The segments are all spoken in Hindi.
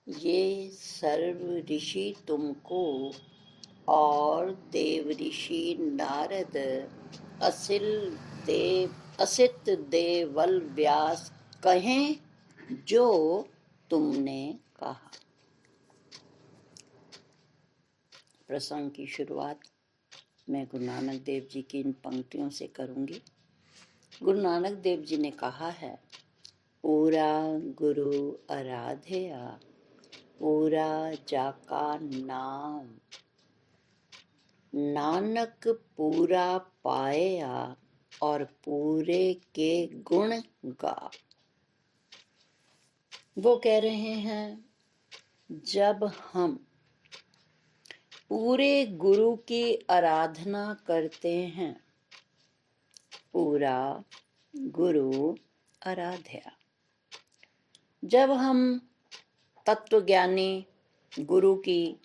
ये सर्व ऋषि तुमको और देव ऋषि नारद असित देवल व्यास कहें जो तुमने कहा। प्रसंग की शुरुआत मैं गुरु नानक देव जी की इन पंक्तियों से करूंगी। गुरु नानक देव जी ने कहा है, पूरा गुरु आराध्या पूरा जाका नाम, नानक पूरा पाया और पूरे के गुण गा। वो कह रहे हैं, जब हम पूरे गुरु की आराधना करते हैं, पूरा गुरु आराध्या, जब हम तत्वज्ञानी गुरु की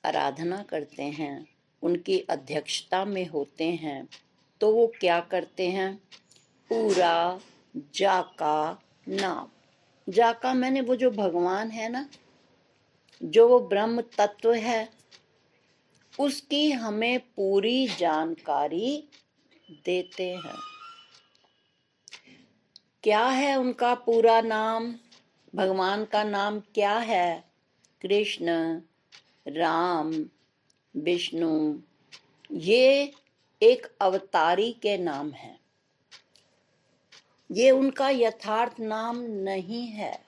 आराधना करते हैं, उनकी अध्यक्षता में होते हैं, तो वो क्या करते हैं? पूरा जाका नाम, जाका मैंने वो जो भगवान है ना, जो वो ब्रह्म तत्व है, उसकी हमें पूरी जानकारी देते हैं। क्या है उनका पूरा नाम? भगवान का नाम क्या है? कृष्ण, राम, विष्णु, ये एक अवतारी के नाम है। ये उनका यथार्थ नाम नहीं है।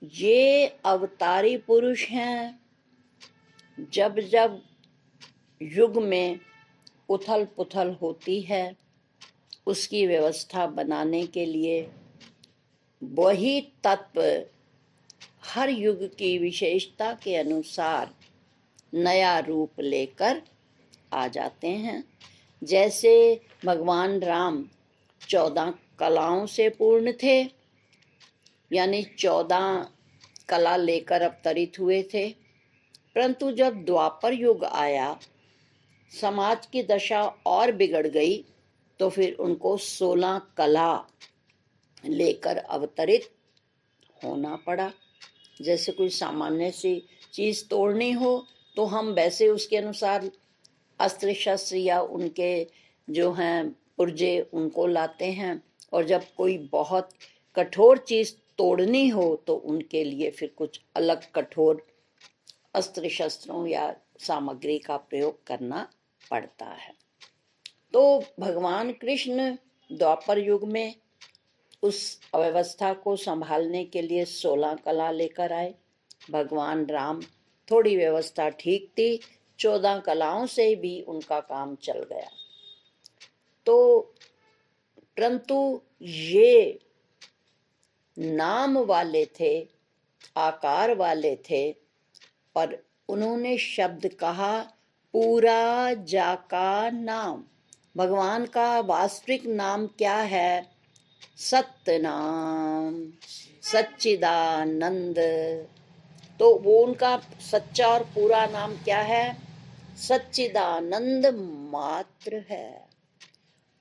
ये अवतारी पुरुष हैं। जब जब युग में उथल पुथल होती है, उसकी व्यवस्था बनाने के लिए वही तत्व हर युग की विशेषता के अनुसार नया रूप लेकर आ जाते हैं। जैसे भगवान राम 14 कलाओं से पूर्ण थे, यानी 14 कला लेकर अवतरित हुए थे। परंतु जब द्वापर युग आया, समाज की दशा और बिगड़ गई, तो फिर उनको 16 कला लेकर अवतरित होना पड़ा। जैसे कोई सामान्य सी चीज तोड़नी हो, तो हम वैसे उसके अनुसार अस्त्र शस्त्र या उनके जो हैं पुर्जे उनको लाते हैं, और जब कोई बहुत कठोर चीज तोड़नी हो तो उनके लिए फिर कुछ अलग कठोर अस्त्र शस्त्रों या सामग्री का प्रयोग करना पड़ता है। तो भगवान कृष्ण द्वापर युग में उस अव्यवस्था को संभालने के लिए 16 कला लेकर आए। भगवान राम थोड़ी व्यवस्था ठीक थी, 14 कलाओं से भी उनका काम चल गया। तो परंतु ये नाम वाले थे, आकार वाले थे, और उन्होंने शब्द कहा, पूरा जाका नाम। भगवान का वास्तविक नाम क्या है? सत्य नाम, सच्चिदानंद। तो वो उनका सच्चा और पूरा नाम क्या है? सच्चिदानंद मात्र है।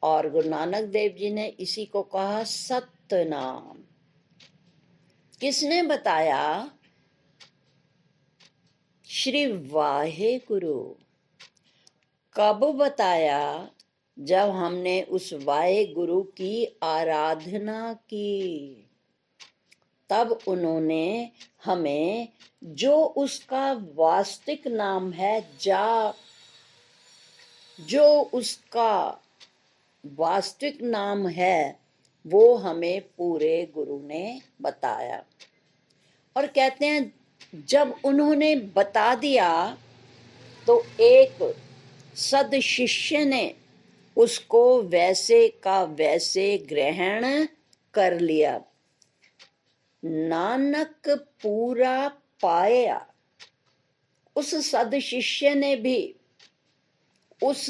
और गुरु नानक देव जी ने इसी को कहा सत्य नाम। किसने बताया? श्री वाहे गुरु। कब बताया? जब हमने उस वाहे गुरु की आराधना की, तब उन्होंने हमें जो उसका वास्तविक नाम है, जो उसका वास्तविक नाम है, वो हमें पूरे गुरु ने बताया। और कहते हैं, जब उन्होंने बता दिया तो एक सद शिष्य ने उसको वैसे का वैसे ग्रहण कर लिया। नानक पूरा पाया। उस सद शिष्य ने भी उस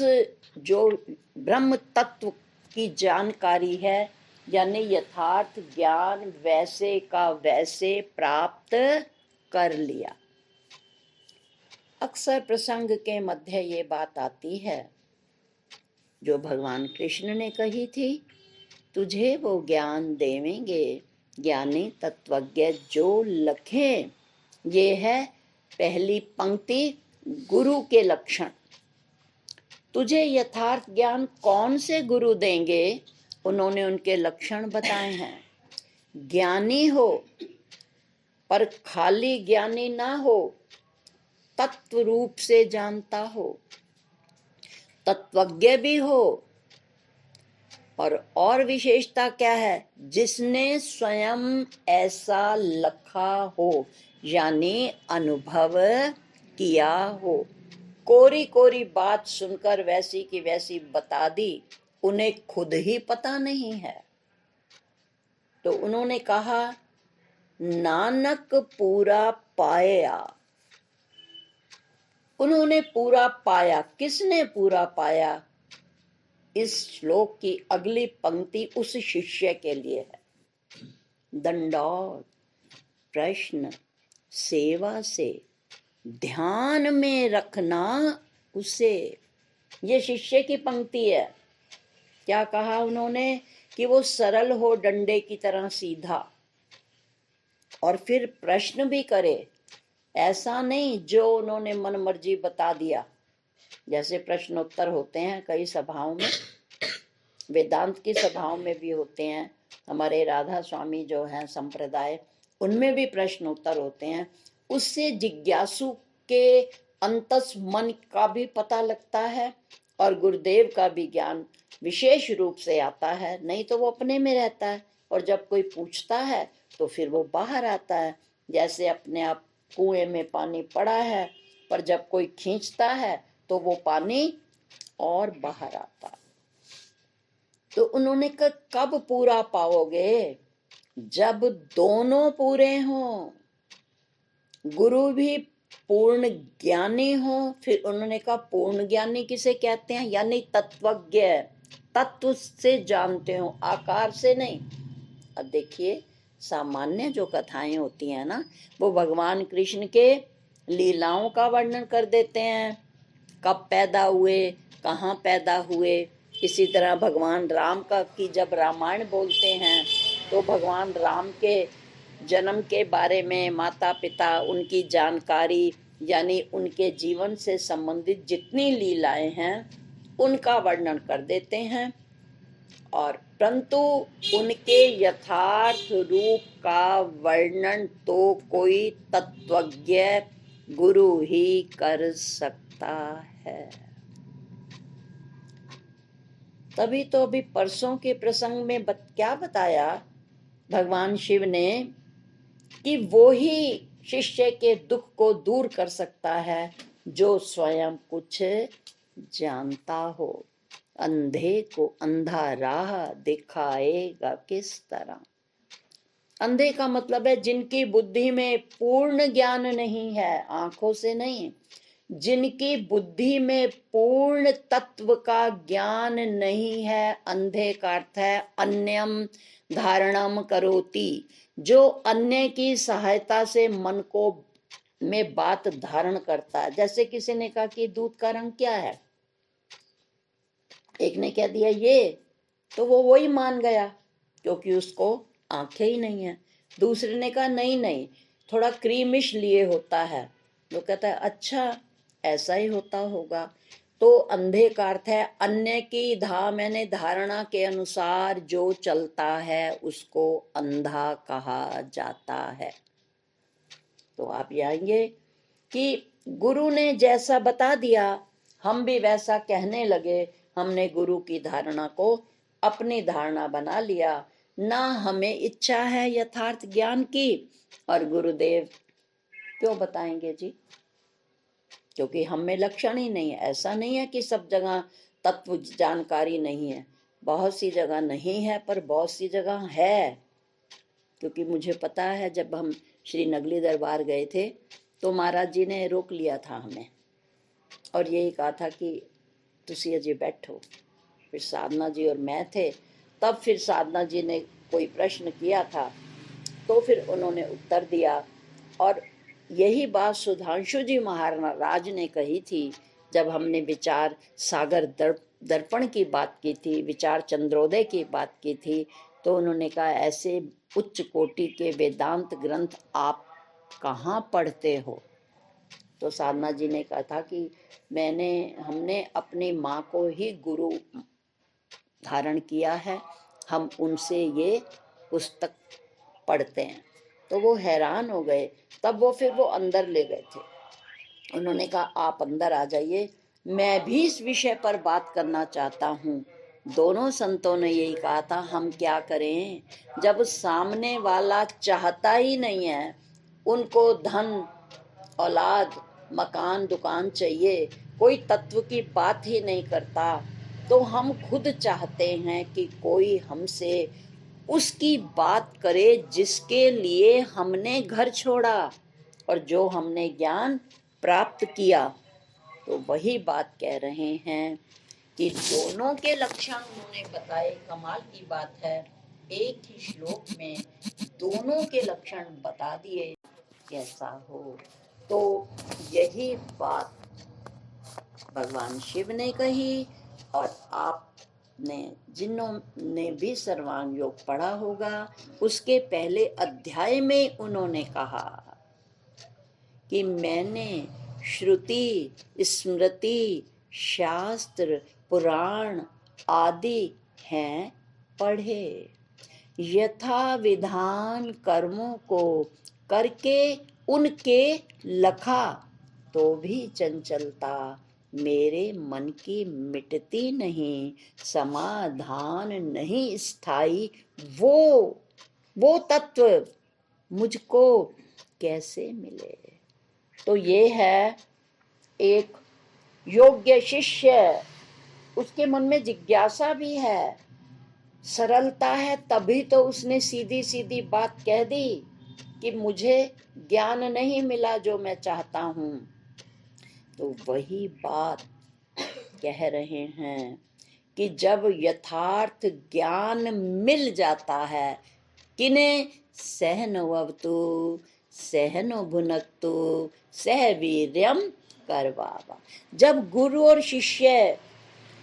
जो ब्रह्म तत्व की जानकारी है, यानी यथार्थ ज्ञान वैसे का वैसे प्राप्त कर लिया। अक्सर प्रसंग के मध्य ये बात आती है जो भगवान कृष्ण ने कही थी, तुझे वो ज्ञान देवेंगे ज्ञानी तत्वज्ञ जो लखें। ये है पहली पंक्ति, गुरु के लक्षण। तुझे यथार्थ ज्ञान कौन से गुरु देंगे? उन्होंने उनके लक्षण बताए हैं। ज्ञानी हो, पर खाली ज्ञानी ना हो, तत्व रूप से जानता हो, तत्वज्ञ भी हो। और विशेषता क्या है? जिसने स्वयं ऐसा लखा हो, यानी अनुभव किया हो। कोरी कोरी बात सुनकर वैसी की वैसी बता दी, उन्हें खुद ही पता नहीं है। तो उन्होंने कहा, नानक पूरा पाया। उन्होंने पूरा पाया। किसने पूरा पाया? इस श्लोक की अगली पंक्ति उस शिष्य के लिए है। दंडौत, प्रश्न, सेवा से ध्यान में रखना उसे। ये शिष्य की पंक्ति है। क्या कहा उन्होंने? कि वो सरल हो, डंडे की तरह सीधा, और फिर प्रश्न भी करे। ऐसा नहीं जो उन्होंने मन मर्जी बता दिया, जैसे प्रश्नोत्तर होते हैं कई सभाओं में, वेदांत की सभाओं में भी होते हैं। हमारे राधा स्वामी जो हैं संप्रदाय, उनमें भी प्रश्नोत्तर होते हैं। उससे जिज्ञासु के अंतस मन का भी पता लगता है और गुरुदेव का भी ज्ञान विशेष रूप से आता है। नहीं तो वो अपने में रहता है, और जब कोई पूछता है तो फिर वो बाहर आता है। जैसे अपने आप कुएं में पानी पड़ा है, पर जब कोई खींचता है तो वो पानी और बाहर आता है। तो उन्होंने कहा, कब पूरा पाओगे? जब दोनों पूरे हों, गुरु भी पूर्ण ज्ञानी हो। फिर उन्होंने कहा, पूर्ण ज्ञानी किसे कहते हैं? यानी तत्वज्ञ, तत्व से जानते हो, आकार से नहीं। अब देखिए, सामान्य जो कथाएं होती हैं ना, वो भगवान कृष्ण के लीलाओं का वर्णन कर देते हैं, कब पैदा हुए, कहाँ पैदा हुए। इसी तरह भगवान राम का की जब रामायण बोलते हैं तो भगवान राम के जन्म के बारे में, माता पिता, उनकी जानकारी, यानी उनके जीवन से संबंधित जितनी लीलाएं हैं उनका वर्णन कर देते हैं। और परंतु उनके यथार्थ रूप का वर्णन तो कोई तत्वज्ञ गुरु ही कर सकता है। तभी तो अभी परसों के प्रसंग में क्या बताया भगवान शिव ने, कि वो ही शिष्य के दुख को दूर कर सकता है जो स्वयं कुछ जानता हो। अंधे को अंधा राह दिखाएगा किस तरह। अंधे का मतलब है जिनकी बुद्धि में पूर्ण ज्ञान नहीं है, आंखों से नहीं, जिनकी बुद्धि में पूर्ण तत्व का ज्ञान नहीं है। अंधे का अर्थ है अन्यम धारणम करोति, जो अन्य की सहायता से मन को में बात धारण करता है। जैसे किसी ने कहा कि दूध का रंग क्या है, एक ने कह दिया ये, तो वो वही मान गया क्योंकि उसको आंखें ही नहीं है। दूसरे ने कहा नहीं नहीं, थोड़ा क्रीमिश लिए होता है, वो कहता है अच्छा ऐसा ही होता होगा। तो अंधे का अर्थ है अन्य की मैंने धारणा के अनुसार जो चलता है उसको अंधा कहा जाता है। तो आप आएंगे कि गुरु ने जैसा बता दिया हम भी वैसा कहने लगे, हमने गुरु की धारणा को अपनी धारणा बना लिया। ना हमें इच्छा है यथार्थ ज्ञान की, और गुरुदेव क्यों बताएंगे जी, क्योंकि हम में लक्षण ही नहीं है। ऐसा नहीं है कि सब जगह तत्व जानकारी नहीं है, बहुत सी जगह नहीं है, पर बहुत सी जगह है। क्योंकि मुझे पता है जब हम श्री नगली दरबार गए थे तो महाराज जी ने रोक लिया था हमें, और यही कहा था कि तुसी अजय बैठो। फिर साधना जी और मैं थे, तब फिर साधना जी ने कोई प्रश्न किया था तो फिर उन्होंने उत्तर दिया। और यही बात सुधांशु जी महाराज ने कही थी जब हमने विचार सागर दर्पण की बात की थी, विचार चंद्रोदय की बात की थी। तो उन्होंने कहा ऐसे उच्च कोटि के वेदांत ग्रंथ आप कहाँ पढ़ते हो? तो साधना जी ने कहा था कि हमने अपनी माँ को ही गुरु धारण किया है, हम उनसे ये पुस्तक पढ़ते हैं। तो वो हैरान हो गए। तब वो अंदर ले गए थे। उन्होंने कहा आप अंदर आ जाइए, मैं भी इस विषय पर बात करना चाहता हूँ। दोनों संतों ने यही कहा था, हम क्या करें जब सामने वाला चाहता ही नहीं है, उनको धन औलाद मकान दुकान चाहिए, कोई तत्व की बात ही नहीं करता, तो हम खुद चाहते हैं कि कोई हमसे उसकी बात करे जिसके लिए हमने घर छोड़ा और जो हमने ज्ञान प्राप्त किया। तो वही बात कह रहे हैं कि दोनों के लक्षण उन्होंने बताए। कमाल की बात है, एक ही श्लोक में दोनों के लक्षण बता दिए। कैसा हो? तो यही बात भगवान शिव ने कही, और आपने जिन्होंने भी सर्वांग योग पढ़ा होगा, उसके पहले अध्याय में उन्होंने कहा कि मैंने श्रुति, स्मृति, शास्त्र, पुराण आदि हैं पढ़े, यथा विधान कर्मों को करके उनके लखा, तो भी चंचलता मेरे मन की मिटती नहीं, समाधान नहीं स्थायी वो तत्व मुझको कैसे मिले। तो ये है एक योग्य शिष्य, उसके मन में जिज्ञासा भी है, सरलता है, तभी तो उसने सीधी सीधी बात कह दी कि मुझे ज्ञान नहीं मिला जो मैं चाहता हूं। तो वही बात कह रहे हैं कि जब यथार्थ ज्ञान मिल जाता है, किन्हें? सहनवतु सहनो भुनक्तु सह वीर्यम करवावा। जब गुरु और शिष्य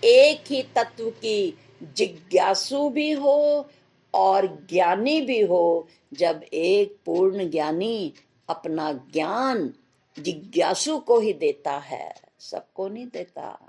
एक ही तत्व की जिज्ञासु भी हो और ज्ञानी भी हो, जब एक पूर्ण ज्ञानी अपना ज्ञान जिज्ञासु को ही देता है, सबको नहीं देता,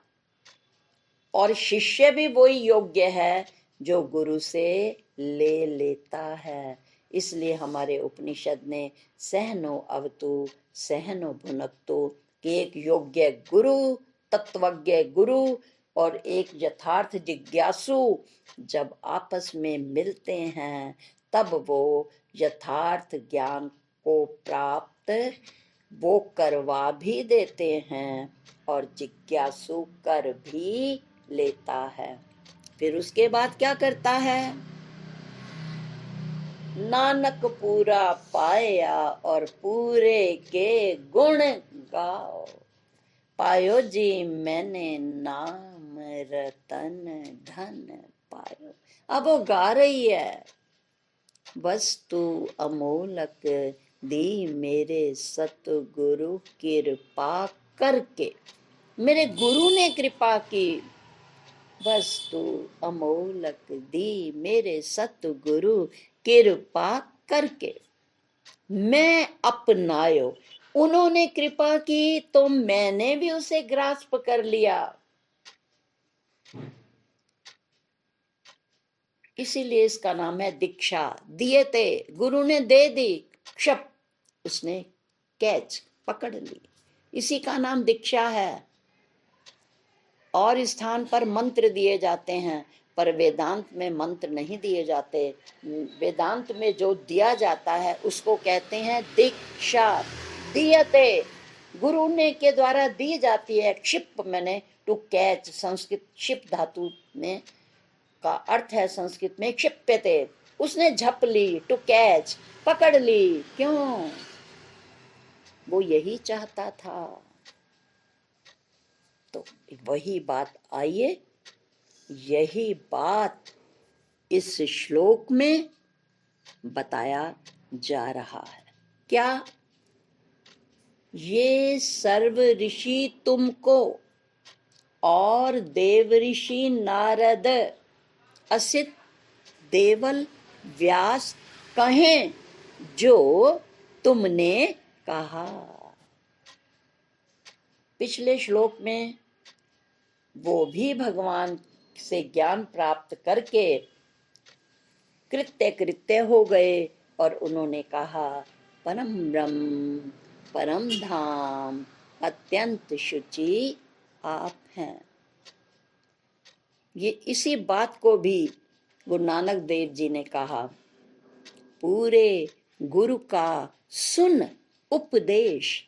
और शिष्य भी वही योग्य है जो गुरु से ले लेता है। इसलिए हमारे उपनिषद ने सहनो अवतु सहनो भुनक्तु कि एक योग्य गुरु, तत्वज्ञ गुरु और एक यथार्थ जिज्ञासु जब आपस में मिलते हैं, तब वो यथार्थ ज्ञान को प्राप्त वो करवा भी देते हैं और जिज्ञासु कर भी लेता है। फिर उसके बाद क्या करता है? नानक पूरा पाया और पूरे के गुण गाओ, पायो जी मैंने नाम रतन धन पायो। अब वो गा रही है, वस्तु अमोलक दी मेरे सतगुरु कृपा करके, मेरे गुरु ने कृपा की, वस्तु अमोलक दी मेरे सतगुरु कृपा करके, मैं अपनायो, उन्होंने कृपा की तो मैंने भी उसे ग्रास्प कर लिया। इसीलिए इसका नाम है दीक्षा। दिए थे, गुरु ने दे दी, क्षप उसने कैच पकड़ ली, इसी का नाम दीक्षा है। और स्थान पर मंत्र दिए जाते हैं, पर वेदांत में मंत्र नहीं दिए जाते। वेदांत में जो दिया जाता है उसको कहते हैं दीक्षा। दियते गुरु ने के द्वारा दी जाती है। क्षिप मैंने टू कैच, संस्कृत क्षिप धातु में का अर्थ है संस्कृत में क्षिप्यते, उसने झप ली, टू कैच पकड़ ली। क्यों? वो यही चाहता था। तो वही बात, आइए यही बात इस श्लोक में बताया जा रहा है। क्या? ये सर्व ऋषि तुमको और देव ऋषि नारद, असित, देवल, व्यास कहें जो तुमने कहा। पिछले श्लोक में वो भी भगवान से ज्ञान प्राप्त करके कृत्य कृत्य हो गए और उन्होंने कहा परम ब्रह्म परम धाम अत्यंत शुचि आप हैं। ये इसी बात को भी गुरु नानक देव जी ने कहा, पूरे गुरु का सुन उपदेश,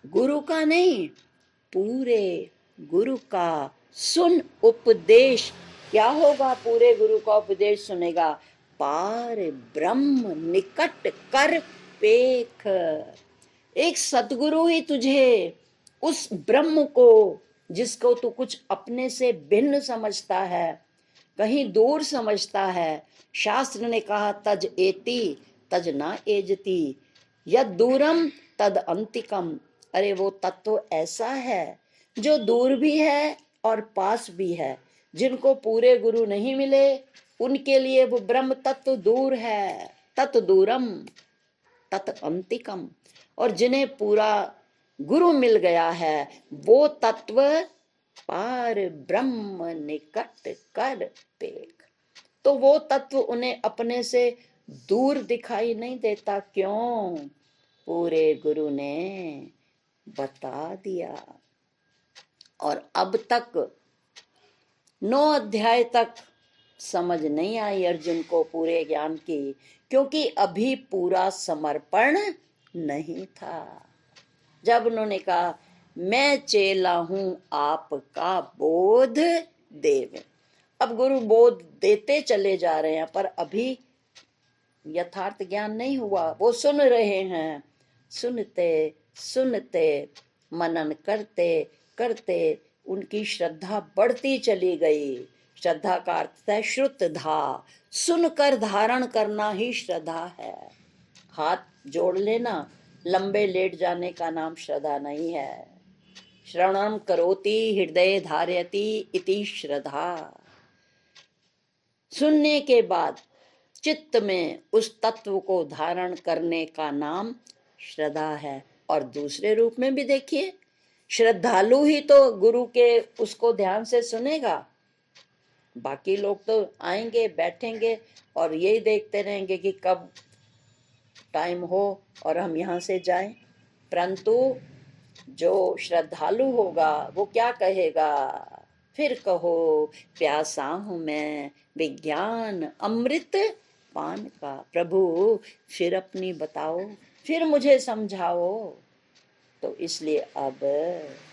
गुरु का नहीं, पूरे गुरु का सुन उपदेश। क्या होगा पूरे गुरु का उपदेश सुनेगा? पार ब्रह्म निकट कर पेख। एक सतगुरु ही तुझे उस ब्रह्म को, जिसको तू कुछ अपने से भिन्न समझता है, कहीं दूर समझता है, शास्त्र ने कहा तज एति तज ना एजती यद दूरम तद अंतिकम। अरे वो तत्व ऐसा है जो दूर भी है और पास भी है। जिनको पूरे गुरु नहीं मिले उनके लिए वो ब्रह्म तत्व दूर है, तत् दूरम तत् अंतिकम। और जिन्हें पूरा गुरु मिल गया है वो तत्व पार ब्रह्म निकट कर पेख। तो वो तत्व उन्हें अपने से दूर दिखाई नहीं देता। क्यों? पूरे गुरु ने बता दिया। और अब तक 9 अध्याय तक समझ नहीं आई अर्जुन को पूरे ज्ञान की, क्योंकि अभी पूरा समर्पण नहीं था। जब उन्होंने कहा मैं चेला हूं आपका बोध देव, अब गुरु बोध देते चले जा रहे हैं पर अभी यथार्थ ज्ञान नहीं हुआ। वो सुन रहे हैं, सुनते सुनते मनन करते करते उनकी श्रद्धा बढ़ती चली गई। श्रद्धा का अर्थ है श्रुतधा, सुनकर धारण करना ही श्रद्धा है। हाथ जोड़ लेना, लंबे लेट जाने का नाम श्रद्धा नहीं है। श्रवणम करोति हृदय धारयति इति श्रद्धा। सुनने के बाद चित्त में उस तत्व को धारण करने का नाम श्रद्धा है। और दूसरे रूप में भी देखिए, श्रद्धालु ही तो गुरु के उसको ध्यान से सुनेगा। बाकी लोग तो आएंगे बैठेंगे और यही देखते रहेंगे कि कब टाइम हो और हम यहाँ से जाएं। परंतु जो श्रद्धालु होगा वो क्या कहेगा? फिर कहो प्यासा हूं मैं विज्ञान अमृत पान का। प्रभु फिर अपनी बताओ, फिर मुझे समझाओ। तो इसलिए अब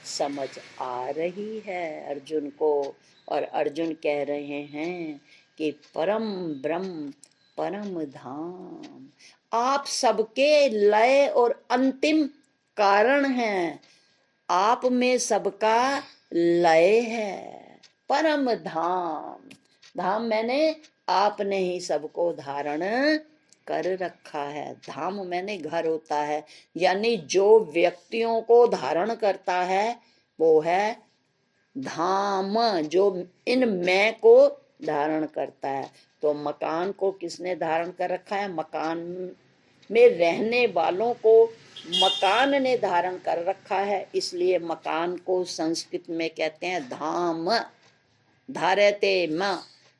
समझ आ रही है अर्जुन को। और अर्जुन कह रहे हैं कि परम ब्रह्म परम धाम, आप सबके लय और अंतिम कारण हैं। आप में सबका लय है। परम धाम, धाम मैंने आपने ही सबको धारण कर रखा है। धाम मैंने घर होता है, यानी जो व्यक्तियों को धारण करता है वो है धाम, जो इन मैं को धारण करता है। तो मकान को किसने धारण कर रखा है? मकान में रहने वालों को मकान ने धारण कर रखा है। इसलिए मकान को संस्कृत में कहते हैं धाम, धारयते म,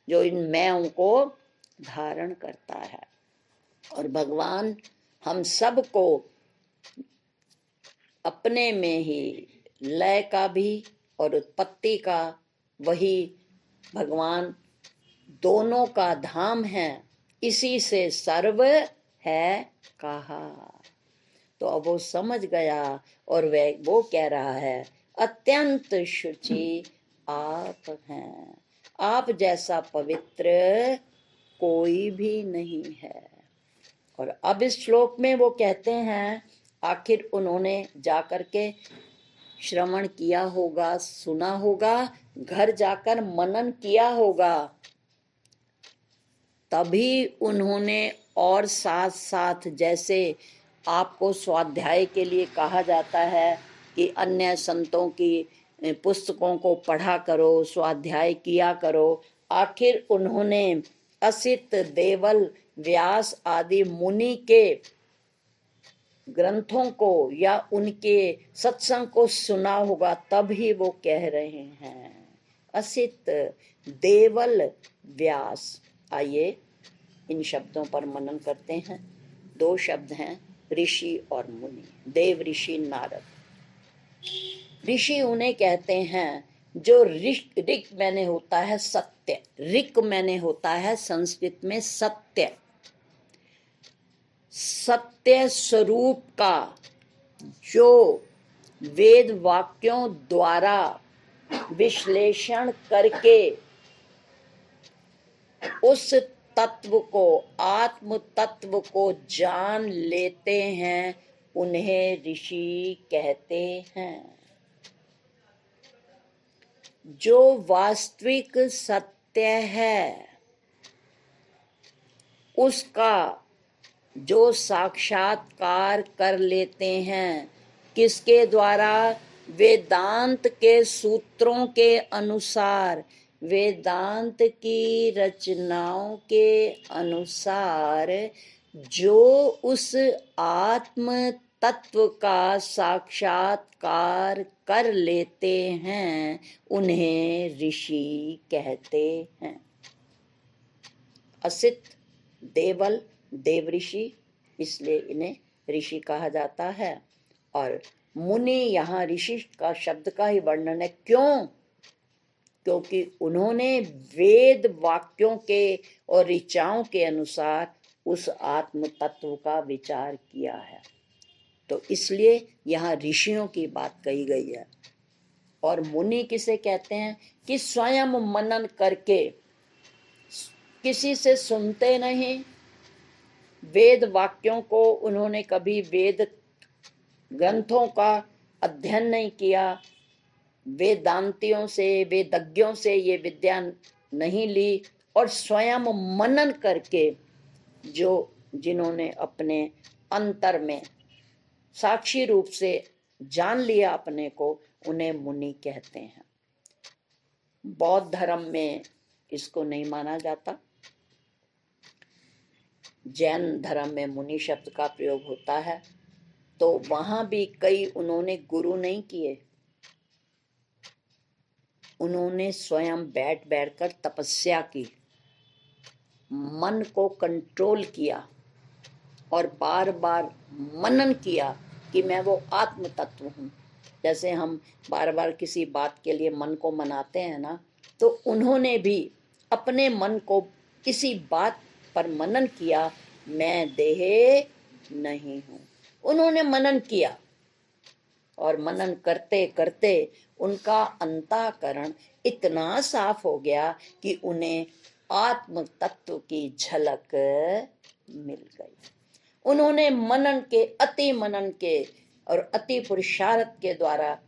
जो इन मैं को धारण करता है। और भगवान हम सबको अपने में ही लय का भी और उत्पत्ति का, वही भगवान दोनों का धाम है। इसी से सर्व है कहा। तो अब वो समझ गया और वो कह रहा है अत्यंत शुचि आप हैं। आप जैसा पवित्र कोई भी नहीं है। और अब इस श्लोक में वो कहते हैं, आखिर उन्होंने जाकर के श्रवण किया होगा, सुना होगा, घर जाकर मनन किया होगा, तभी उन्होंने और साथ साथ जैसे आपको स्वाध्याय के लिए कहा जाता है कि अन्य संतों की पुस्तकों को पढ़ा करो, स्वाध्याय किया करो। आखिर उन्होंने असित देवल व्यास आदि मुनि के ग्रंथों को या उनके सत्संग को सुना होगा, तब ही वो कह रहे हैं। असित देवल व्यास। आइए इन शब्दों पर मनन करते हैं। दो शब्द हैं, ऋषि और मुनि। देव ऋषि नारद। ऋषि उन्हें कहते हैं जो ऋक मैंने होता है सत्य, ऋक मैंने होता है संस्कृत में सत्य, सत्य स्वरूप का, जो वेद वाक्यों द्वारा विश्लेषण करके उस तत्व को, आत्म तत्व को जान लेते हैं, उन्हें ऋषि कहते हैं। जो वास्तविक सत्य है उसका जो साक्षात्कार कर लेते हैं, किसके द्वारा? वेदांत के सूत्रों के अनुसार, वेदांत की रचनाओं के अनुसार जो उस आत्म तत्व का साक्षात्कार कर लेते हैं, उन्हें ऋषि कहते हैं। असित देवल, देव ऋषि, इसलिए इन्हें ऋषि कहा जाता है। और मुनि, यहाँ ऋषि का शब्द का ही वर्णन है। क्यों? क्योंकि उन्होंने वेद वाक्यों के और ऋचाओं के अनुसार उस आत्म तत्व का विचार किया है, तो इसलिए यहाँ ऋषियों की बात कही गई है। और मुनि किसे कहते हैं? कि स्वयं मनन करके, किसी से सुनते नहीं, वेद वाक्यों को उन्होंने कभी वेद ग्रंथों का अध्ययन नहीं किया, वेदांतियों से, वेदज्ञों से ये विद्या नहीं ली, और स्वयं मनन करके जो जिन्होंने अपने अंतर में साक्षी रूप से जान लिया अपने को, उन्हें मुनि कहते हैं। बौद्ध धर्म में इसको नहीं माना जाता। जैन धर्म में मुनि शब्द का प्रयोग होता है, तो वहां भी कई उन्होंने गुरु नहीं किए, उन्होंने स्वयं बैठ बैठकर तपस्या की, मन को कंट्रोल किया और बार बार मनन किया कि मैं वो आत्म तत्व हूँ। जैसे हम बार बार किसी बात के लिए मन को मनाते हैं ना, तो उन्होंने भी अपने मन को किसी बात पर मनन किया, मैं देह नहीं हूँ। उन्होंने मनन किया और मनन करते करते उनका अंतःकरण इतना साफ हो गया कि उन्हें आत्म तत्व की झलक मिल गई। उन्होंने मनन के, अति मनन के और अति पुरुषार्थ के द्वारा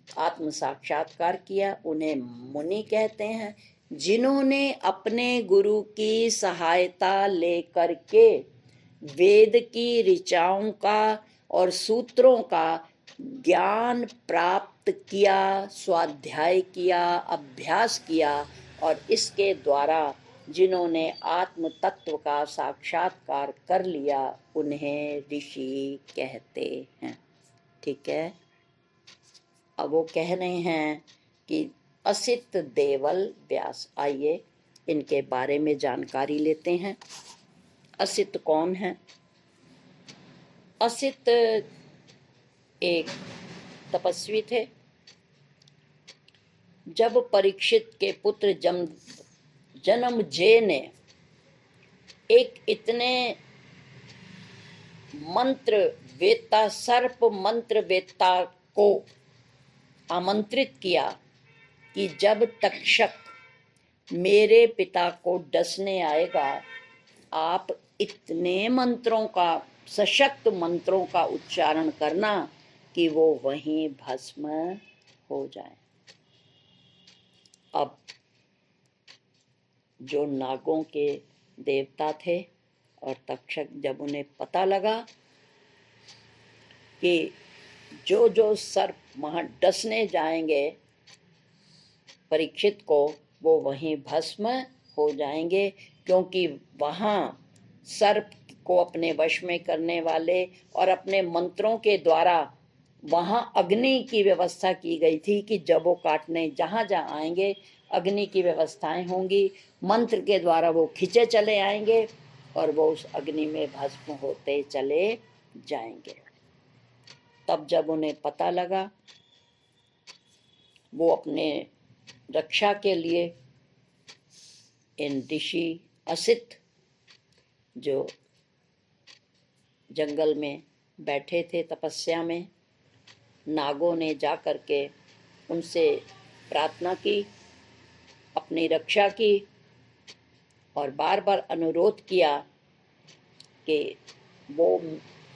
आत्म साक्षात्कार किया, उन्हें मुनि कहते हैं। जिन्होंने अपने गुरु की सहायता लेकर के वेद की ऋचाओं का और सूत्रों का ज्ञान प्राप्त किया, स्वाध्याय किया, अभ्यास किया, और इसके द्वारा जिन्होंने आत्म तत्व का साक्षात्कार कर लिया, उन्हें ऋषि कहते हैं। ठीक है। अब वो कह रहे हैं कि असित देवल व्यास। आइए इनके बारे में जानकारी लेते हैं। असित कौन है? असित एक तपस्वी थे। जब परीक्षित के पुत्र जन्मजेय ने एक इतने मंत्र वेत्ता, सर्प मंत्र वेत्ता को आमंत्रित किया कि जब तक्षक मेरे पिता को डसने आएगा, आप इतने मंत्रों का, सशक्त मंत्रों का उच्चारण करना कि वो वहीं भस्म हो जाए। अब जो नागों के देवता थे और तक्षक, जब उन्हें पता लगा कि जो जो सर्प वहां डसने जाएंगे परीक्षित को, वो वहीं भस्म हो जाएंगे, क्योंकि वहां सर्प को अपने वश में करने वाले, और अपने मंत्रों के द्वारा वहां अग्नि की व्यवस्था की गई थी कि जब वो काटने जहां जहां आएंगे अग्नि की व्यवस्थाएं होंगी। मंत्र के द्वारा वो खिंचे चले आएंगे और वो उस अग्नि में भस्म होते चले जाएंगे। तब जब उन्हें पता लगा, वो अपने रक्षा के लिए इन ऋषि असित जो जंगल में बैठे थे तपस्या में, नागों ने जा करके उनसे प्रार्थना की, अपनी रक्षा की और बार बार अनुरोध किया कि वो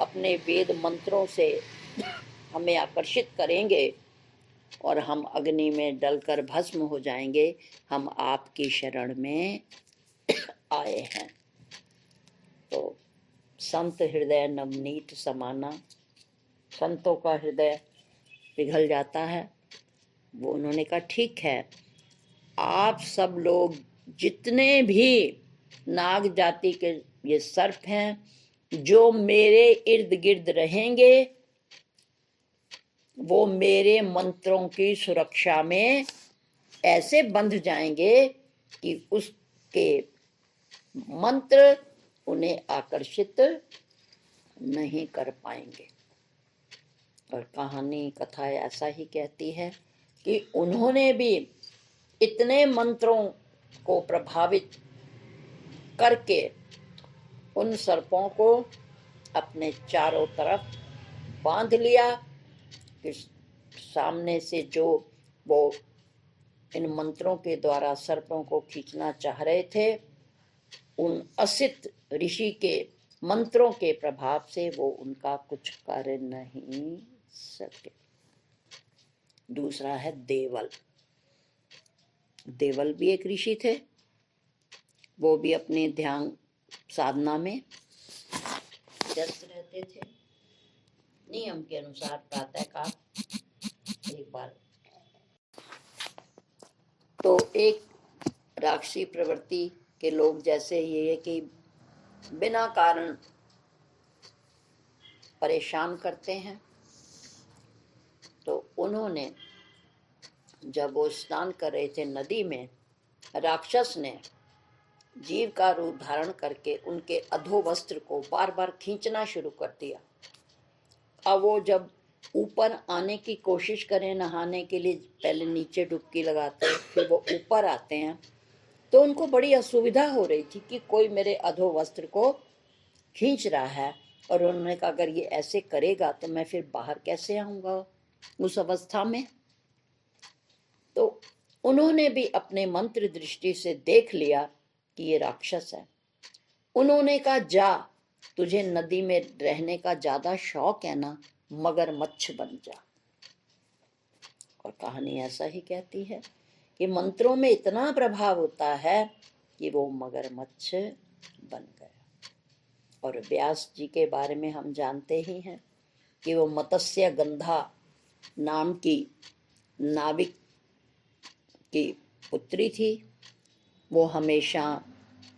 अपने वेद मंत्रों से हमें आकर्षित करेंगे और हम अग्नि में डलकर भस्म हो जाएंगे। हम आपकी शरण में आए हैं। तो संत हृदय नवनीत समाना, संतों का हृदय पिघल जाता है। वो उन्होंने कहा ठीक है, आप सब लोग जितने भी नाग जाति के ये सर्प हैं जो मेरे इर्द गिर्द रहेंगे, वो मेरे मंत्रों की सुरक्षा में ऐसे बंध जाएंगे कि उसके मंत्र उन्हें आकर्षित नहीं कर पाएंगे। और कहानी कथा ऐसा ही कहती है कि उन्होंने भी इतने मंत्रों को प्रभावित करके उन सर्पों को अपने चारों तरफ बांध लिया कि सामने से जो वो इन मंत्रों के द्वारा सर्पों को खींचना चाह रहे थे, उन असित ऋषि के मंत्रों के प्रभाव से वो उनका कुछ कर नहीं सके। दूसरा है देवल। देवल भी एक ऋषि थे। वो भी अपने ध्यान साधना में व्यस्त रहते थे। नियम के अनुसार प्रातःकाल एक बार तो एक राक्षसी प्रवृत्ति के लोग जैसे ये है कि बिना कारण परेशान करते हैं, तो उन्होंने जब वो स्नान कर रहे थे नदी में, राक्षस ने जीव का रूप धारण करके उनके अधो वस्त्र को बार बार खींचना शुरू कर दिया। अब वो जब ऊपर आने की कोशिश करें नहाने के लिए, पहले नीचे डुबकी लगाते हैं, फिर वो ऊपर आते हैं, तो उनको बड़ी असुविधा हो रही थी कि कोई मेरे अधो वस्त्र को खींच रहा है। और उन्होंने कहा अगर ये ऐसे करेगा तो मैं फिर बाहर कैसे आऊंगा उस अवस्था में। तो उन्होंने भी अपने मंत्र दृष्टि से देख लिया कि ये राक्षस है। उन्होंने कहा जा, तुझे नदी में रहने का ज्यादा शौक है ना, मगरमच्छ बन जा। और कहानी ऐसा ही कहती है कि मंत्रों में इतना प्रभाव होता है कि वो मगरमच्छ बन गया। और व्यास जी के बारे में हम जानते ही हैं कि वो मत्स्य गंधा नाम की नाविक की पुत्री थी। वो हमेशा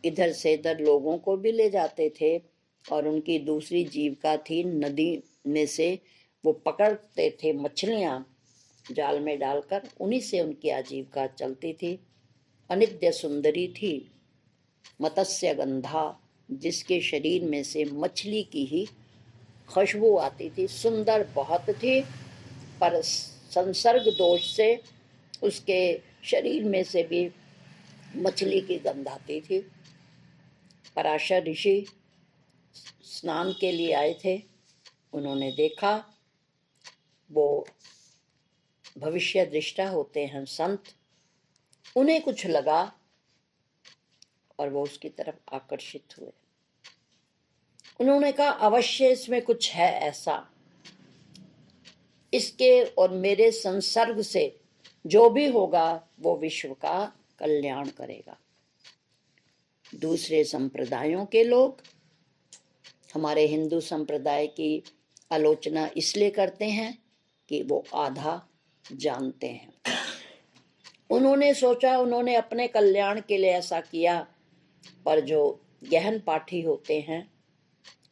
इधर से इधर लोगों को भी ले जाते थे और उनकी दूसरी जीविका थी नदी में से वो पकड़ते थे मछलियां जाल में डालकर, उन्हीं से उनकी आजीविका चलती थी। अनित्य सुंदरी थी मत्स्य गंधा, जिसके शरीर में से मछली की ही खुशबू आती थी। सुंदर बहुत थी, पर संसर्ग दोष से उसके शरीर में से भी मछली की गंध आती थी। पराशर ऋषि स्नान के लिए आए थे। उन्होंने देखा, वो भविष्य दृष्टा होते हैं संत, उन्हें कुछ लगा और वो उसकी तरफ आकर्षित हुए। उन्होंने कहा अवश्य इसमें कुछ है ऐसा, इसके और मेरे संसर्ग से जो भी होगा वो विश्व का कल्याण करेगा। दूसरे संप्रदायों के लोग हमारे हिंदू संप्रदाय की आलोचना इसलिए करते हैं कि वो आधा जानते हैं। उन्होंने सोचा उन्होंने अपने कल्याण के लिए ऐसा किया, पर जो गहन पाठी होते हैं।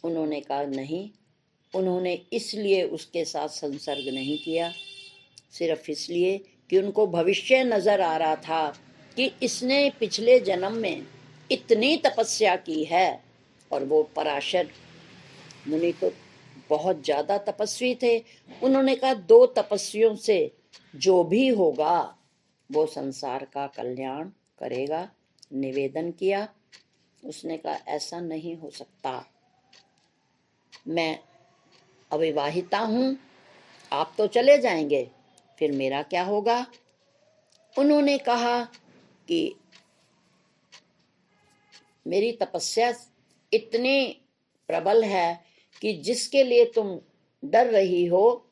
उन्होंने कहा नहीं, उन्होंने इसलिए उसके साथ संसर्ग नहीं किया, सिर्फ इसलिए कि उनको भविष्य नजर आ रहा था कि इसने पिछले जन्म में इतनी तपस्या की है। और वो पराशर मुनि तो बहुत ज्यादा तपस्वी थे। उन्होंने कहा 2 तपस्वियों से जो भी होगा वो संसार का कल्याण करेगा। निवेदन किया। उसने कहा ऐसा नहीं हो सकता, मैं अविवाहिता हूं, आप तो चले जाएंगे, फिर मेरा क्या होगा। उन्होंने कहा कि मेरी तपस्या इतनी प्रबल है कि जिसके लिए तुम डर रही हो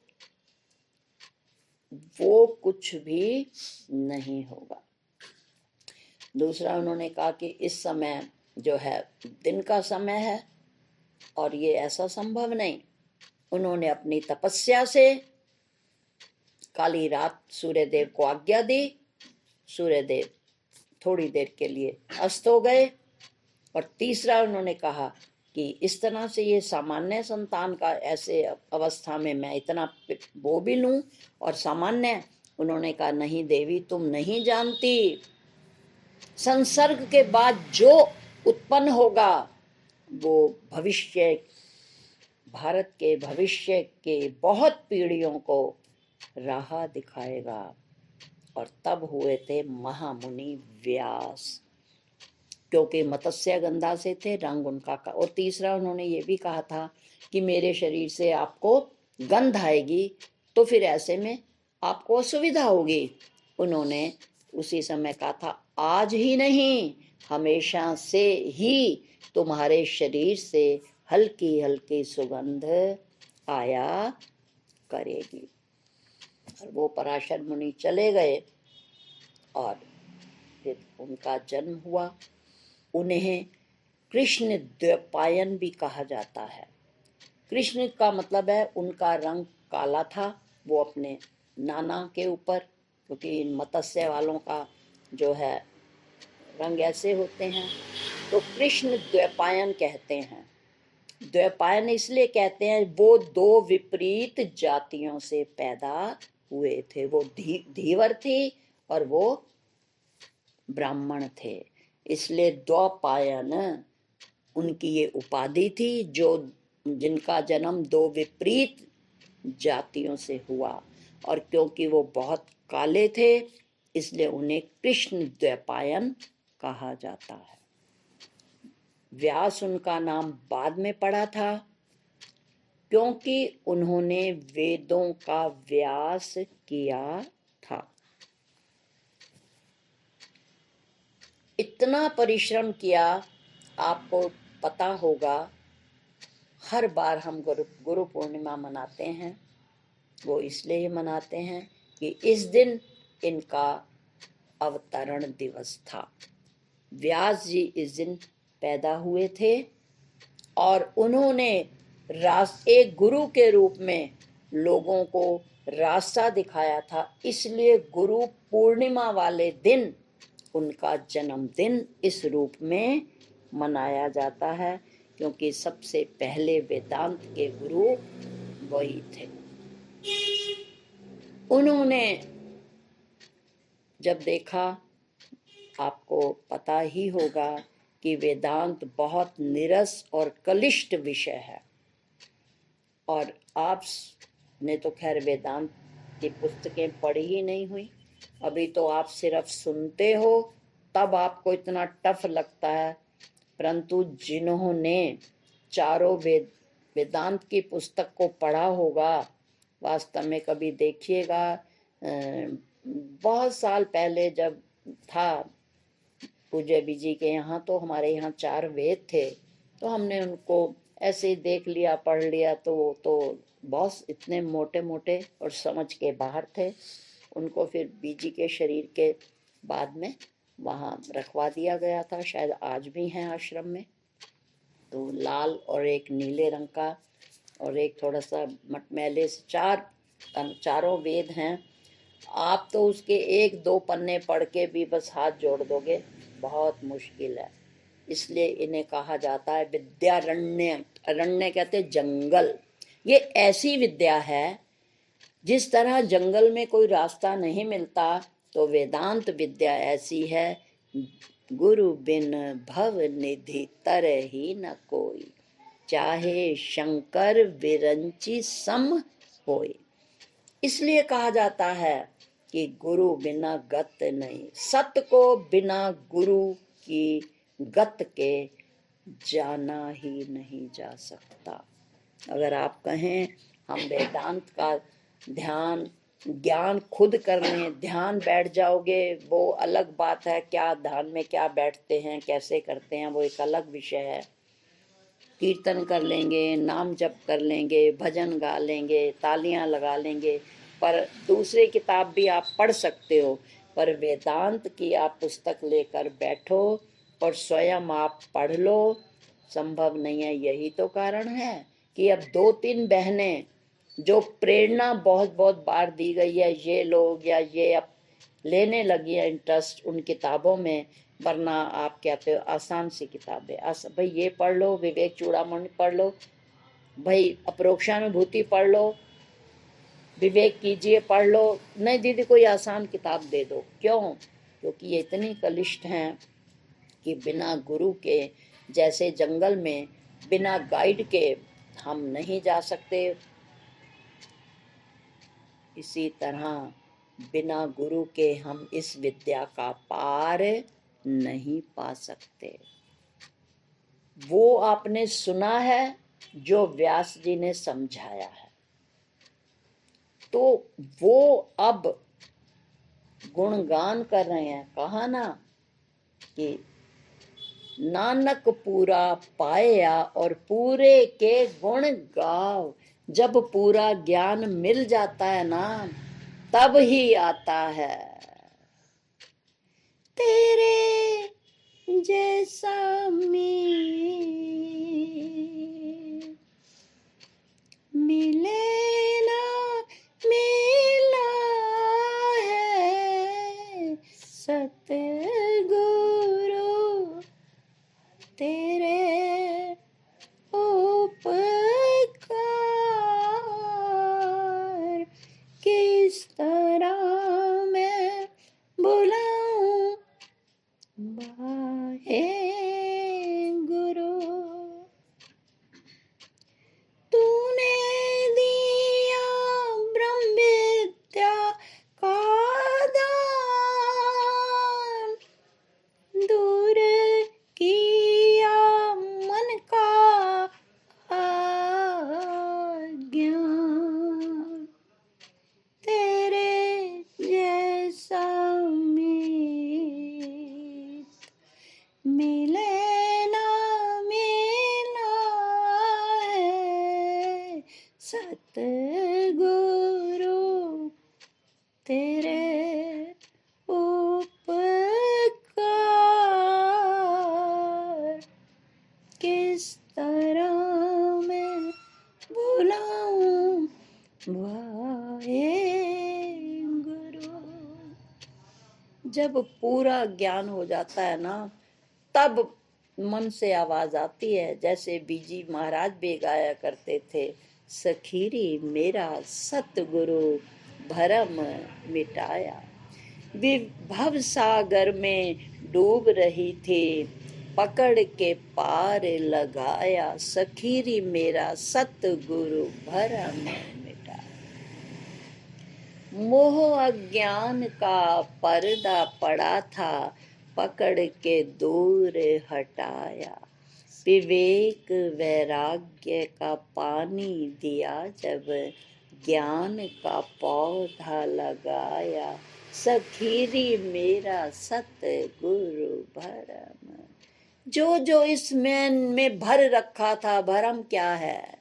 वो कुछ भी नहीं होगा। दूसरा उन्होंने कहा कि इस समय जो है दिन का समय है और ये ऐसा संभव नहीं। उन्होंने अपनी तपस्या से काली रात सूर्यदेव को आज्ञा दी। सूर्यदेव थोड़ी देर के लिए अस्त हो गए। और तीसरा उन्होंने कहा कि इस तरह से ये सामान्य संतान का ऐसे अवस्था में मैं इतना वो भी लूं और सामान्य। उन्होंने कहा नहीं देवी, तुम नहीं जानती, संसर्ग के बाद जो उत्पन्न होगा वो भविष्य, भारत के भविष्य के बहुत पीढ़ियों को राह दिखाएगा। और तब हुए थे महामुनि व्यास, क्योंकि मत्स्य गंधा से थे, रंग उनका का। और तीसरा उन्होंने ये भी कहा था कि मेरे शरीर से आपको गंध आएगी तो फिर ऐसे में आपको असुविधा होगी। उन्होंने उसी समय कहा था आज ही नहीं, हमेशा से ही तुम्हारे शरीर से हल्की हल्की सुगंध आया करेगी। और वो पराशर मुनि चले गए और फिर उनका जन्म हुआ। उन्हें कृष्ण द्वैपायन भी कहा जाता है। कृष्ण का मतलब है उनका रंग काला था, वो अपने नाना के ऊपर, क्योंकि इन मत्स्य वालों का जो है रंग ऐसे होते हैं, तो कृष्ण द्वैपायन कहते हैं। द्वैपायन इसलिए कहते हैं वो 2 विपरीत जातियों से पैदा हुए थे। वो धीवर थी और वो ब्राह्मण थे, इसलिए द्वैपायन उनकी ये उपाधि थी, जो जिनका जन्म 2 विपरीत जातियों से हुआ। और क्योंकि वो बहुत काले थे इसलिए उन्हें कृष्ण द्वैपायन कहा जाता है। व्यास उनका नाम बाद में पड़ा था, क्योंकि उन्होंने वेदों का व्यास किया था। इतना परिश्रम किया, आपको पता होगा हर बार हम गुरु पूर्णिमा मनाते हैं, वो इसलिए मनाते हैं कि इस दिन इनका अवतरण दिवस था। व्यास जी इस दिन पैदा हुए थे और उन्होंने एक गुरु के रूप में लोगों को रास्ता दिखाया था। इसलिए गुरु पूर्णिमा वाले दिन उनका जन्मदिन इस रूप में मनाया जाता है, क्योंकि सबसे पहले वेदांत के गुरु वही थे। उन्होंने जब देखा, आपको पता ही होगा कि वेदांत बहुत निरस और कलिष्ठ विषय है। और आपने तो खैर वेदांत की पुस्तकें पढ़ी ही नहीं हुई, अभी तो आप सिर्फ सुनते हो तब आपको इतना टफ लगता है। परंतु जिन्होंने चारों वेदांत की पुस्तक को पढ़ा होगा, वास्तव में कभी देखिएगा, बहुत साल पहले जब था पूज्य बीजी के यहाँ, तो हमारे यहाँ 4 वेद थे, तो हमने उनको ऐसे ही देख लिया, पढ़ लिया, तो बहुत इतने मोटे मोटे और समझ के बाहर थे। उनको फिर बीजी के शरीर के बाद में वहाँ रखवा दिया गया था, शायद आज भी हैं आश्रम में। तो लाल और एक नीले रंग का और एक थोड़ा सा मटमैले से 4 वेद हैं। आप तो उसके 1-2 पन्ने पढ़ के भी बस हाथ जोड़ दोगे, बहुत मुश्किल है। इसलिए इन्हें कहा जाता है विद्यारण्य। अरण्य कहते जंगल। ये ऐसी विद्या है जिस तरह जंगल में कोई रास्ता नहीं मिलता, तो वेदांत विद्या ऐसी है, गुरु बिन भव निधि तरह ही न कोई, चाहे शंकर विरंची सम होए। इसलिए कहा जाता है कि गुरु बिना गत नहीं, सत को बिना गुरु की गत के जाना ही नहीं जा सकता। अगर आप कहें हम वेदांत का ध्यान ज्ञान खुद करने ध्यान बैठ जाओगे, वो अलग बात है। क्या ध्यान में क्या बैठते हैं, कैसे करते हैं, वो एक अलग विषय है। कीर्तन कर लेंगे, नाम जप कर लेंगे, भजन गा लेंगे, तालियां लगा लेंगे, पर दूसरी किताब भी आप पढ़ सकते हो। पर वेदांत की आप पुस्तक लेकर बैठो और स्वयं आप पढ़ लो, संभव नहीं है। यही तो कारण है कि अब 2-3 बहनें जो प्रेरणा बहुत बहुत बार दी गई है, ये लोग या ये अब लेने लगी है इंटरेस्ट उन किताबों में। वरना आप कहते हो आसान सी किताबें, भाई ये पढ़ लो, विवेक चूड़ामणि पढ़ लो, भाई अपरोक्षानुभूति पढ़ लो, विवेक कीजिए पढ़ लो। नहीं दीदी कोई आसान किताब दे दो। क्यों? क्योंकि ये इतनी कलिष्ठ हैं कि बिना गुरु के, जैसे जंगल में बिना गाइड के हम नहीं जा सकते, इसी तरह बिना गुरु के हम इस विद्या का पार नहीं पा सकते। वो आपने सुना है जो व्यास जी ने समझाया है, तो वो अब गुणगान कर रहे हैं। कहा ना कि नानक पूरा पाया और पूरे के गुण गाओ। जब पूरा ज्ञान मिल जाता है ना, तब ही आता है तेरे जैसा मिले ना मिला है सतगुरु तेरे उपकार, किस तरह मैं बुलाऊं वाहे गुरु। तूने दिया ब्रह्म विद्या का दान, दूर किया मन का अज्ञान, तेरे जैसा मीत मिले ना मिला है सतगुरु तेरे उपकार, किस तरह मैं बुलाऊं वाहे गुरु। जब पूरा ज्ञान हो जाता है ना, तब मन से आवाज आती है, जैसे बीजी महाराज भी गाया करते थे, सखीरी मेरा सतगुरु भरम मिटाया। विभव सागर में डूब रही थी, पकड़ के पार लगाया, सखीरी मेरा सतगुरु भरम मिटाया। मोह अज्ञान का पर्दा पड़ा था, पकड़ के दूर हटाया, विवेक वैराग्य का पानी दिया, जब ज्ञान का पौधा लगाया, सखीरी मेरा सतगुरु भरम। जो जो इसमें में भर रखा था, भरम क्या है?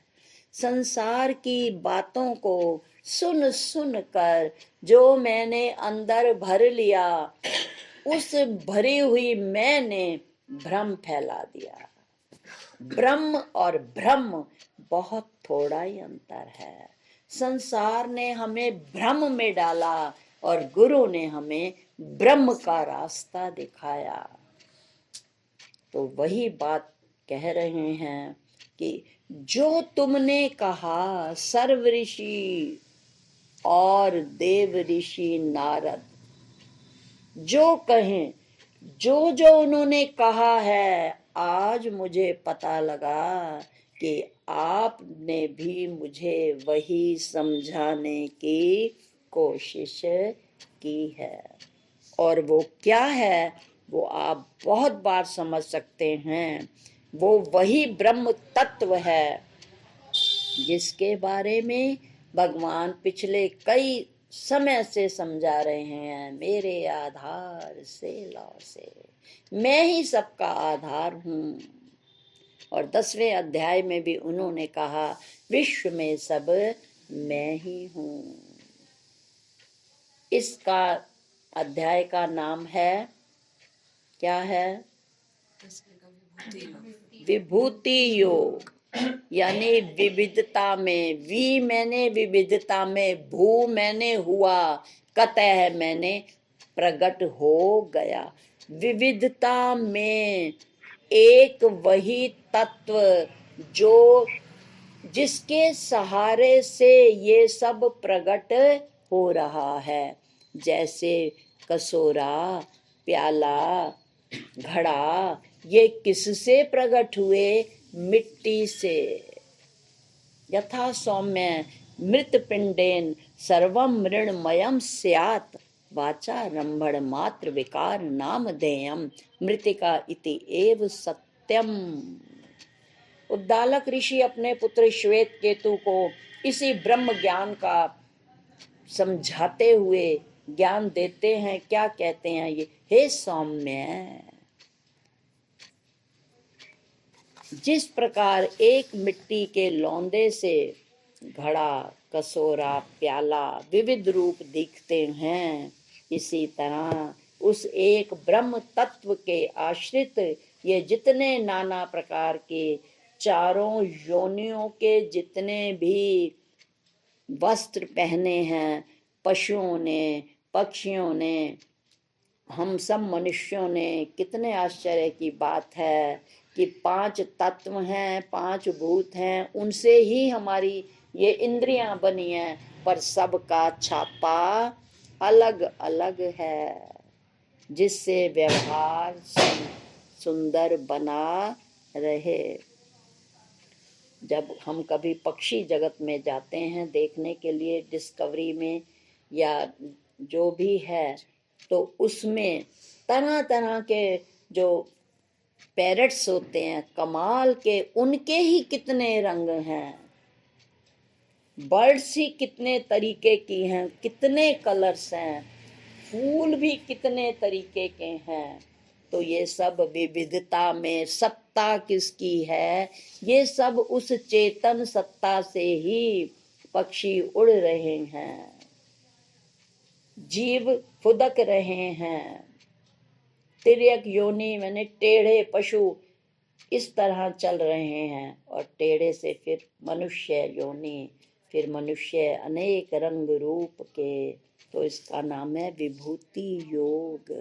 संसार की बातों को सुन सुन कर जो मैंने अंदर भर लिया, उस भरी हुई मैंने भ्रम फैला दिया। ब्रह्म और ब्रह्म बहुत थोड़ा ही अंतर है। संसार ने हमें भ्रम में डाला और गुरु ने हमें ब्रह्म का रास्ता दिखाया। तो वही बात कह रहे हैं कि जो तुमने कहा सर्व ऋषि और देव ऋषि नारद, जो कहें, जो जो उन्होंने कहा है, आज मुझे पता लगा कि आपने भी मुझे वही समझाने की कोशिश की है। और वो क्या है, वो आप बहुत बार समझ सकते हैं। वो वही ब्रह्म तत्व है जिसके बारे में भगवान पिछले कई समय से समझा रहे हैं। मेरे आधार से लौ से, मैं ही सबका आधार हूँ। और 10वें अध्याय में भी उन्होंने कहा, विश्व में सब मैं ही हूँ। इसका अध्याय का नाम है, क्या है? विभूति योग, यानी विविधता में। वी मैंने विविधता में, भू मैंने हुआ, कतः मैंने प्रकट हो गया। विविधता में एक वही तत्व जो, जिसके सहारे से ये सब प्रकट हो रहा है। जैसे कसोरा, प्याला, घड़ा, ये किससे प्रकट हुए? मिट्टी से। यथा सौम्य मृत पिंडेन सर्वम मृणमयम स्यात्, वाचा रंभण मात्र विकार नाम देयम, मृतिका इति एव सत्यम। उद्दालक ऋषि अपने पुत्र श्वेत केतु को इसी ब्रह्म ज्ञान का समझाते हुए ज्ञान देते हैं। क्या कहते हैं ये? हे सौम्य, जिस प्रकार एक मिट्टी के लौंदे से घड़ा, कसोरा, प्याला विविध रूप दिखते हैं, इसी तरह उस एक ब्रह्म तत्व के आश्रित ये जितने नाना प्रकार के चारों योनियों के जितने भी वस्त्र पहने हैं, पशुओं ने, पक्षियों ने, हम सब मनुष्यों ने, कितने आश्चर्य की बात है कि 5 तत्व हैं, 5 भूत हैं, उनसे ही हमारी ये इंद्रियां बनी हैं, पर सबका छापा अलग अलग है, जिससे व्यवहार सुंदर बना रहे। जब हम कभी पक्षी जगत में जाते हैं देखने के लिए, डिस्कवरी में या जो भी है, तो उसमें तरह तरह के जो पैरट्स होते हैं, कमाल के, उनके ही कितने रंग हैं। बर्ड्स ही कितने तरीके की हैं, कितने कलर्स हैं। फूल भी कितने तरीके के हैं। तो ये सब विविधता में सत्ता किसकी है? ये सब उस चेतन सत्ता से ही पक्षी उड़ रहे हैं, जीव फुदक रहे हैं। तिर्यक योनि मैंने टेढ़े पशु इस तरह चल रहे हैं, और टेढ़े से फिर मनुष्य योनि, फिर मनुष्य अनेक रंग रूप के। तो इसका नाम है विभूति योग।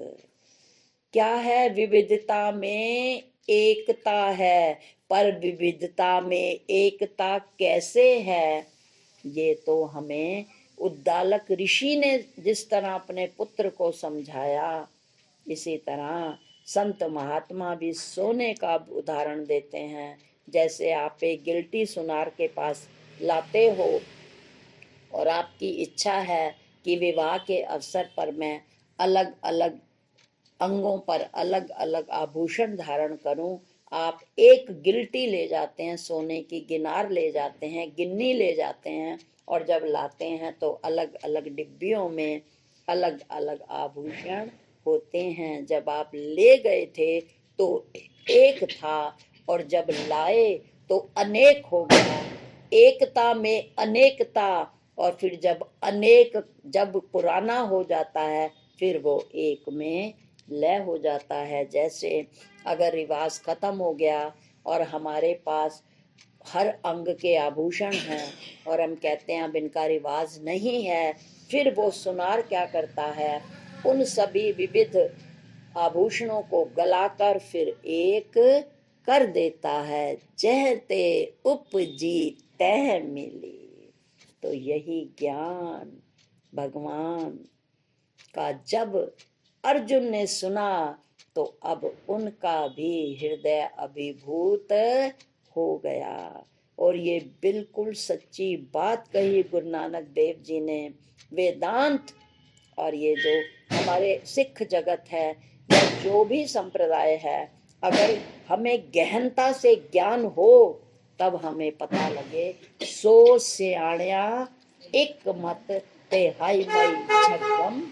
क्या है? विविधता में एकता है, पर विविधता में एकता कैसे है? ये तो हमें उद्दालक ऋषि ने जिस तरह अपने पुत्र को समझाया, इसी तरह संत महात्मा भी सोने का उदाहरण देते हैं। जैसे आप एक गिल्टी सुनार के पास लाते हो और आपकी इच्छा है कि विवाह के अवसर पर मैं अलग अलग अंगों पर अलग अलग आभूषण धारण करूं, आप एक गिल्टी ले जाते हैं, सोने की गिनार ले जाते हैं, गिन्नी ले जाते हैं, और जब लाते हैं तो अलग अलग डिब्बियों में अलग अलग आभूषण होते हैं। जब आप ले गए थे तो एक था, और जब लाए तो अनेक हो गया। एकता में अनेकता, और फिर जब पुराना हो जाता है, फिर वो एक में लय हो जाता है। जैसे अगर रिवाज खत्म हो गया और हमारे पास हर अंग के आभूषण हैं, और हम कहते हैं अब इनका रिवाज नहीं है, फिर वो सुनार क्या करता है? उन सभी विविध आभूषणों को गलाकर फिर एक कर देता है, जहते उपजी तह मिली। तो यही ज्ञान भगवान का जब अर्जुन ने सुना तो अब उनका भी हृदय अभिभूत हो गया। और ये बिल्कुल सच्ची बात कही गुरु नानक देव जी ने। वेदांत और ये जो हमारे सिख जगत है या जो भी संप्रदाय है, अगर हमें गहनता से ज्ञान हो तब हमें पता लगे, सो सियाणिया एक मत ते हाई माई छगम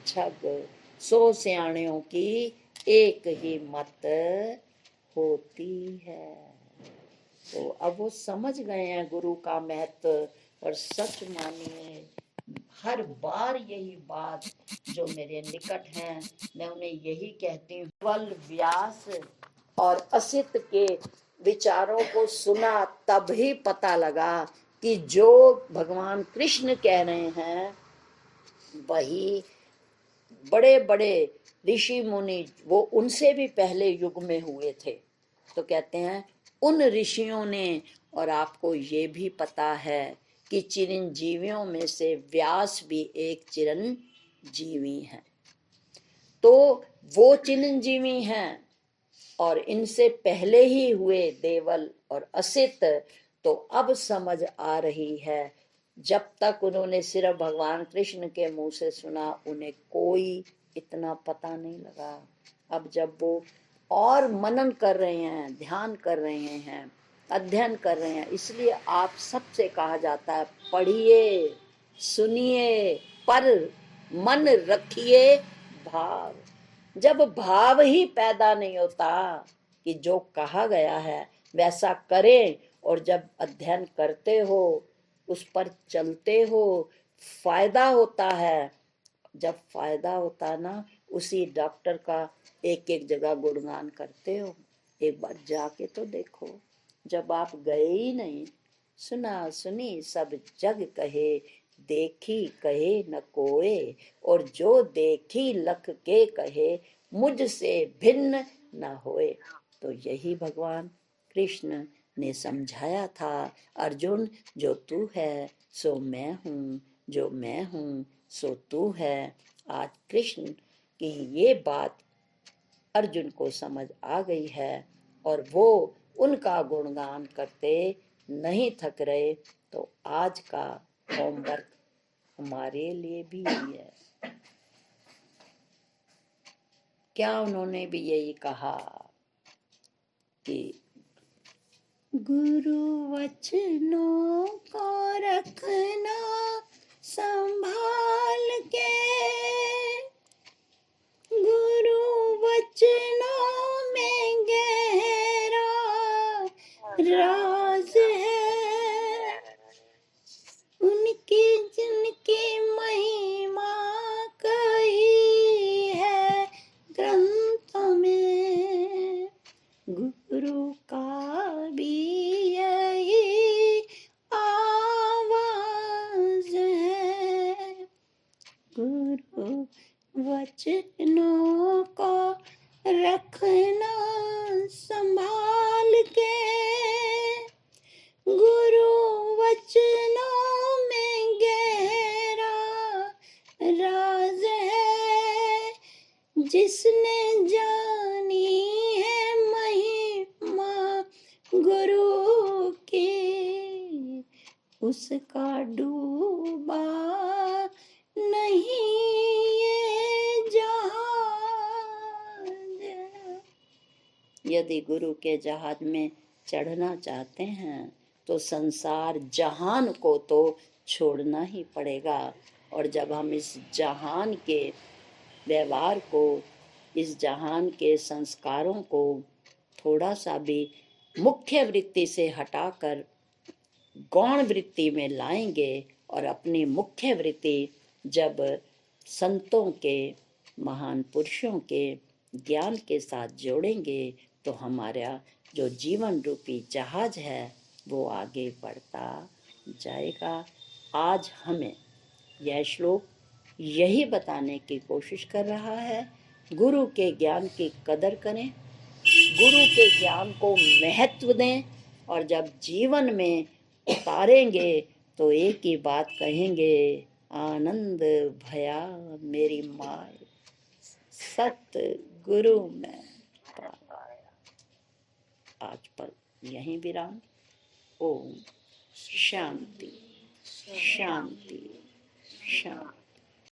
छग। सौ सियाणियों की एक ही मत होती है। तो अब वो समझ गए हैं गुरु का महत्व। और सच मानिए, हर बार यही बात जो मेरे निकट हैं, मैं उन्हें यही कहती हूँ, केवल व्यास और असित के विचारों को सुना तब ही पता लगा कि जो भगवान कृष्ण कह रहे हैं वही बड़े बड़े ऋषि मुनि वो उनसे भी पहले युग में हुए थे। तो कहते हैं उन ऋषियों ने, और आपको ये भी पता है कि चिरंजीवियों में से व्यास भी एक चिरंजीवी हैं। तो वो चिरंजीवी हैं और इनसे पहले ही हुए देवल और असित। तो अब समझ आ रही है, जब तक उन्होंने सिर्फ भगवान कृष्ण के मुंह से सुना उन्हें कोई इतना पता नहीं लगा। अब जब वो और मनन कर रहे हैं, ध्यान कर रहे हैं, अध्ययन कर रहे हैं, इसलिए आप सबसे कहा जाता है पढ़िए सुनिए पर मन रखिए भाव। जब भाव ही पैदा नहीं होता कि जो कहा गया है वैसा करें, और जब अध्ययन करते हो उस पर चलते हो फायदा होता है। जब फायदा होता है ना, उसी डॉक्टर का एक एक जगह गुणगान करते हो। एक बार जाके तो देखो, जब आप गए ही नहीं, सुना सुनी सब जग कहे, देखी कहे न कोए, और जो देखी लख के कहे, मुझसे भिन्न न होए। तो यही भगवान कृष्ण ने समझाया था, अर्जुन जो तू है सो मैं हूँ, जो मैं हूँ सो तू है। आज कृष्ण की ये बात अर्जुन को समझ आ गई है और वो उनका गुणगान करते नहीं थक रहे। तो आज का होमवर्क हमारे लिए भी यही है। क्या उन्होंने भी यही कहा कि गुरु वचनों को रखना संभाल के, गुरु वचनों में गहरा राज है, उनकी जिनकी महिमा कही है ग्रंथों में, गुरु का भी यही आवाज है। गुरु वचनों को रखना संभाल के, गुरु वचनों में गहरा राज है, जिसने जानी है महिमा गुरु की, उसका डूबा नहीं ये जहाज। यदि गुरु के जहाज में चढ़ना चाहते हैं तो संसार जहान को तो छोड़ना ही पड़ेगा। और जब हम इस जहान के व्यवहार को, इस जहान के संस्कारों को थोड़ा सा भी मुख्य वृत्ति से हटाकर गौण वृत्ति में लाएंगे और अपनी मुख्य वृत्ति जब संतों के, महान पुरुषों के ज्ञान के साथ जोड़ेंगे तो हमारा जो जीवन रूपी जहाज है वो आगे बढ़ता जाएगा। आज हमें यह श्लोक यही बताने की कोशिश कर रहा है गुरु के ज्ञान की कदर करें, गुरु के ज्ञान को महत्व दें, और जब जीवन में उतारेंगे तो एक ही बात कहेंगे, आनंद भया मेरी माय, सत गुरु में पाया। आज पर यहीं विराम। ओम शांति शांति शांति।